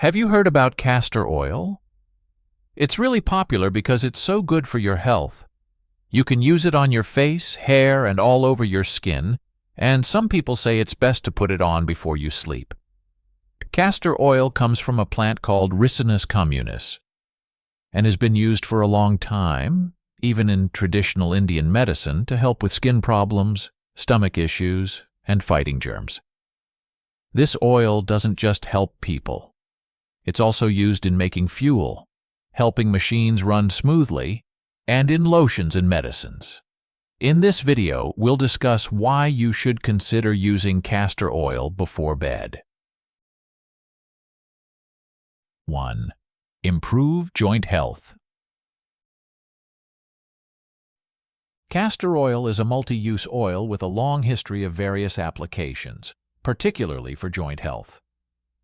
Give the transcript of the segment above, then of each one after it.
Have you heard about castor oil? It's really popular because it's so good for your health. You can use it on your face, hair, and all over your skin, and some people say it's best to put it on before you sleep. Castor oil comes from a plant called Ricinus communis and has been used for a long time, even in traditional Indian medicine, to help with skin problems, stomach issues, and fighting germs. This oil doesn't just help people. It's also used in making fuel, helping machines run smoothly, and in lotions and medicines. In this video, we'll discuss why you should consider using castor oil before bed. 1. Improve joint health. Castor oil is a multi-use oil with a long history of various applications, particularly for joint health.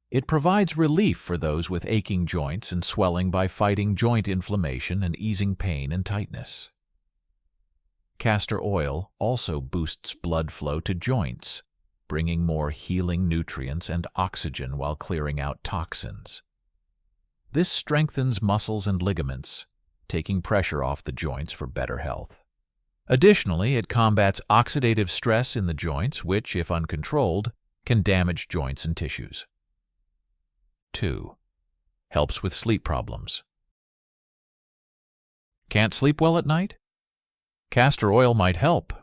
It provides relief for those with aching joints and swelling by fighting joint inflammation and easing pain and tightness. Castor oil also boosts blood flow to joints, bringing more healing nutrients and oxygen while clearing out toxins. This strengthens muscles and ligaments, taking pressure off the joints for better health. Additionally, it combats oxidative stress in the joints, which, if uncontrolled, can damage joints and tissues. 2. Helps with sleep problems. Can't sleep well at night? Castor oil might help.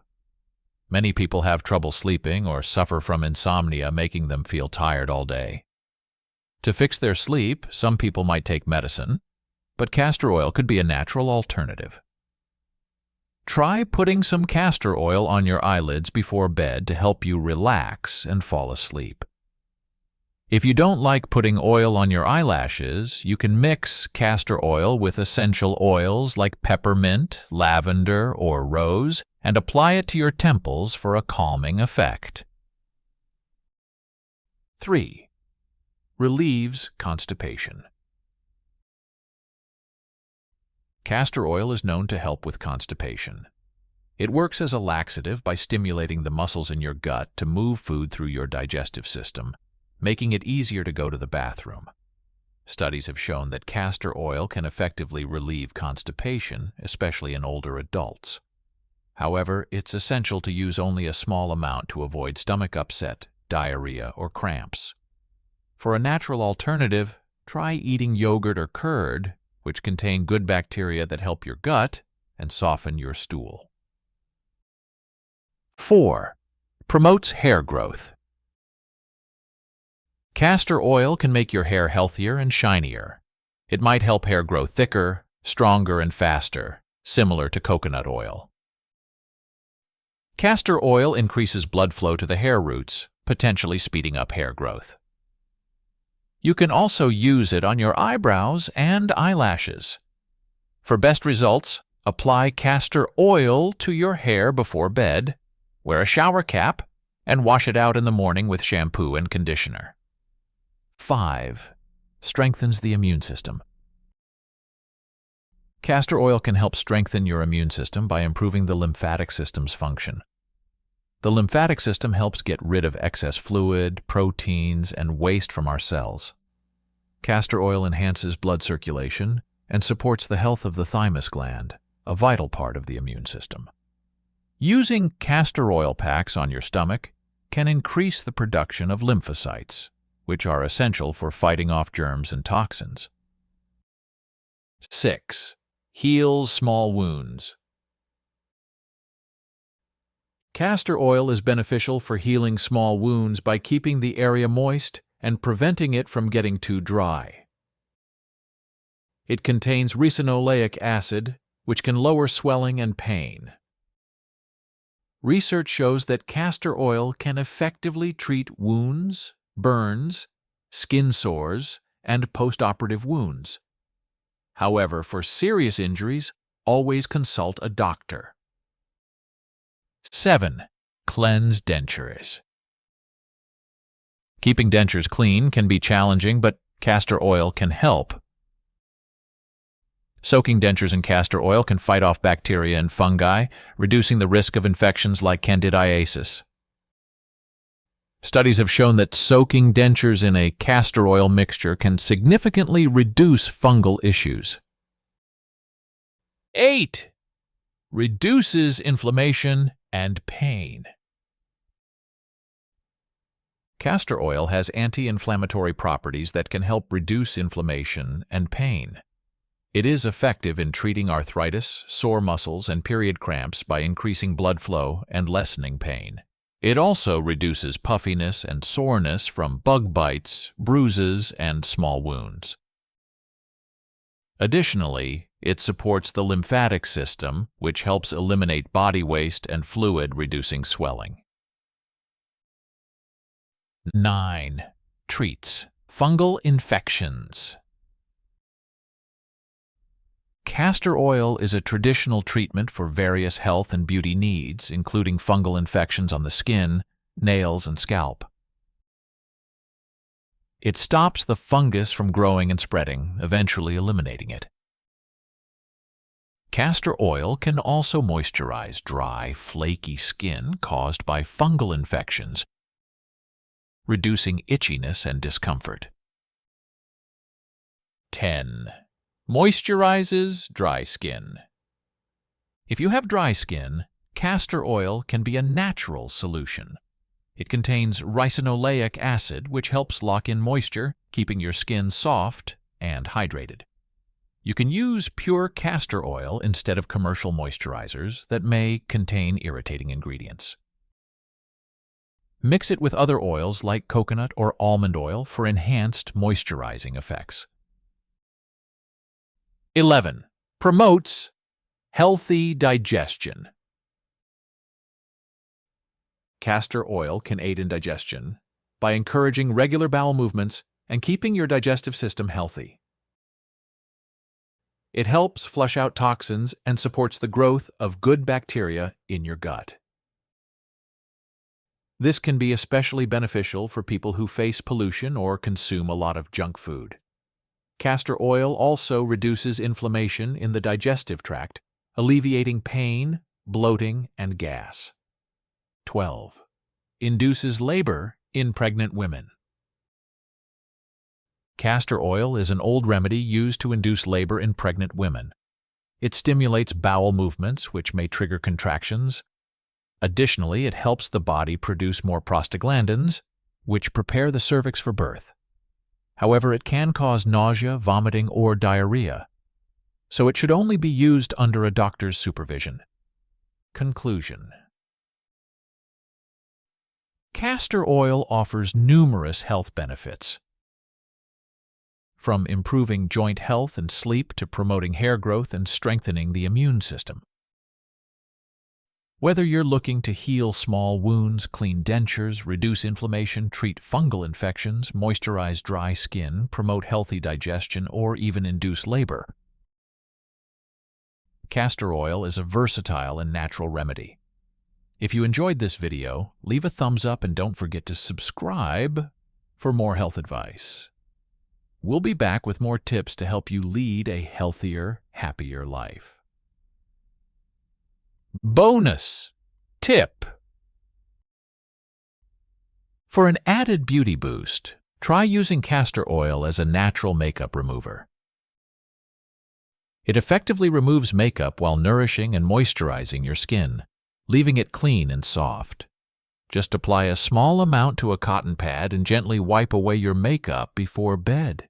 Many people have trouble sleeping or suffer from insomnia, making them feel tired all day. To fix their sleep, some people might take medicine, but castor oil could be a natural alternative. Try putting some castor oil on your eyelids before bed to help you relax and fall asleep. If you don't like putting oil on your eyelashes, you can mix castor oil with essential oils like peppermint, lavender, or rose and apply it to your temples for a calming effect. 3. Relieves constipation. Castor oil is known to help with constipation. It works as a laxative by stimulating the muscles in your gut to move food through your digestive system, making it easier to go to the bathroom. Studies have shown that castor oil can effectively relieve constipation, especially in older adults. However, it's essential to use only a small amount to avoid stomach upset, diarrhea, or cramps. For a natural alternative, try eating yogurt or curd, which contain good bacteria that help your gut and soften your stool. 4. Promotes hair growth. Castor oil can make your hair healthier and shinier. It might help hair grow thicker, stronger, and faster, similar to coconut oil. Castor oil increases blood flow to the hair roots, potentially speeding up hair growth. You can also use it on your eyebrows and eyelashes. For best results, apply castor oil to your hair before bed, wear a shower cap, and wash it out in the morning with shampoo and conditioner. 5. Strengthens the immune system. Castor oil can help strengthen your immune system by improving the lymphatic system's function. The lymphatic system helps get rid of excess fluid, proteins, and waste from our cells. Castor oil enhances blood circulation and supports the health of the thymus gland, a vital part of the immune system. Using castor oil packs on your stomach can increase the production of lymphocytes, which are essential for fighting off germs and toxins. 6. Heals small wounds. Castor oil is beneficial for healing small wounds by keeping the area moist and preventing it from getting too dry. It contains ricinoleic acid, which can lower swelling and pain. Research shows that castor oil can effectively treat wounds, burns, skin sores, and post-operative wounds. However, for serious injuries, always consult a doctor. 7. Cleanse dentures. Keeping dentures clean can be challenging, but castor oil can help. Soaking dentures in castor oil can fight off bacteria and fungi, reducing the risk of infections like candidiasis. Studies have shown that soaking dentures in a castor oil mixture can significantly reduce fungal issues. 8. Reduces inflammation and pain. Castor oil has anti-inflammatory properties that can help reduce inflammation and pain. It is effective in treating arthritis, sore muscles, and period cramps by increasing blood flow and lessening pain. It also reduces puffiness and soreness from bug bites, bruises, and small wounds. Additionally, it supports the lymphatic system, which helps eliminate body waste and fluid, reducing swelling. 9. Treats fungal infections. Castor oil is a traditional treatment for various health and beauty needs, including fungal infections on the skin, nails, and scalp. It stops the fungus from growing and spreading, eventually eliminating it. Castor oil can also moisturize dry, flaky skin caused by fungal infections, reducing itchiness and discomfort. 10. Moisturizes dry skin. If you have dry skin, castor oil can be a natural solution. It contains ricinoleic acid, which helps lock in moisture, keeping your skin soft and hydrated. You can use pure castor oil instead of commercial moisturizers that may contain irritating ingredients. Mix it with other oils like coconut or almond oil for enhanced moisturizing effects. 11. Promotes healthy digestion. Castor oil can aid in digestion by encouraging regular bowel movements and keeping your digestive system healthy. It helps flush out toxins and supports the growth of good bacteria in your gut. This can be especially beneficial for people who face pollution or consume a lot of junk food. Castor oil also reduces inflammation in the digestive tract, alleviating pain, bloating, and gas. 12. Induces labor in pregnant women. Castor oil is an old remedy used to induce labor in pregnant women. It stimulates bowel movements, which may trigger contractions. Additionally, it helps the body produce more prostaglandins, which prepare the cervix for birth. However, it can cause nausea, vomiting, or diarrhea, so it should only be used under a doctor's supervision. Conclusion. Castor oil offers numerous health benefits, from improving joint health and sleep to promoting hair growth and strengthening the immune system. Whether you're looking to heal small wounds, clean dentures, reduce inflammation, treat fungal infections, moisturize dry skin, promote healthy digestion, or even induce labor, castor oil is a versatile and natural remedy. If you enjoyed this video, leave a thumbs up and don't forget to subscribe for more health advice. We'll be back with more tips to help you lead a healthier, happier life. Bonus tip. For an added beauty boost, try using castor oil as a natural makeup remover. It effectively removes makeup while nourishing and moisturizing your skin, leaving it clean and soft. Just apply a small amount to a cotton pad and gently wipe away your makeup before bed.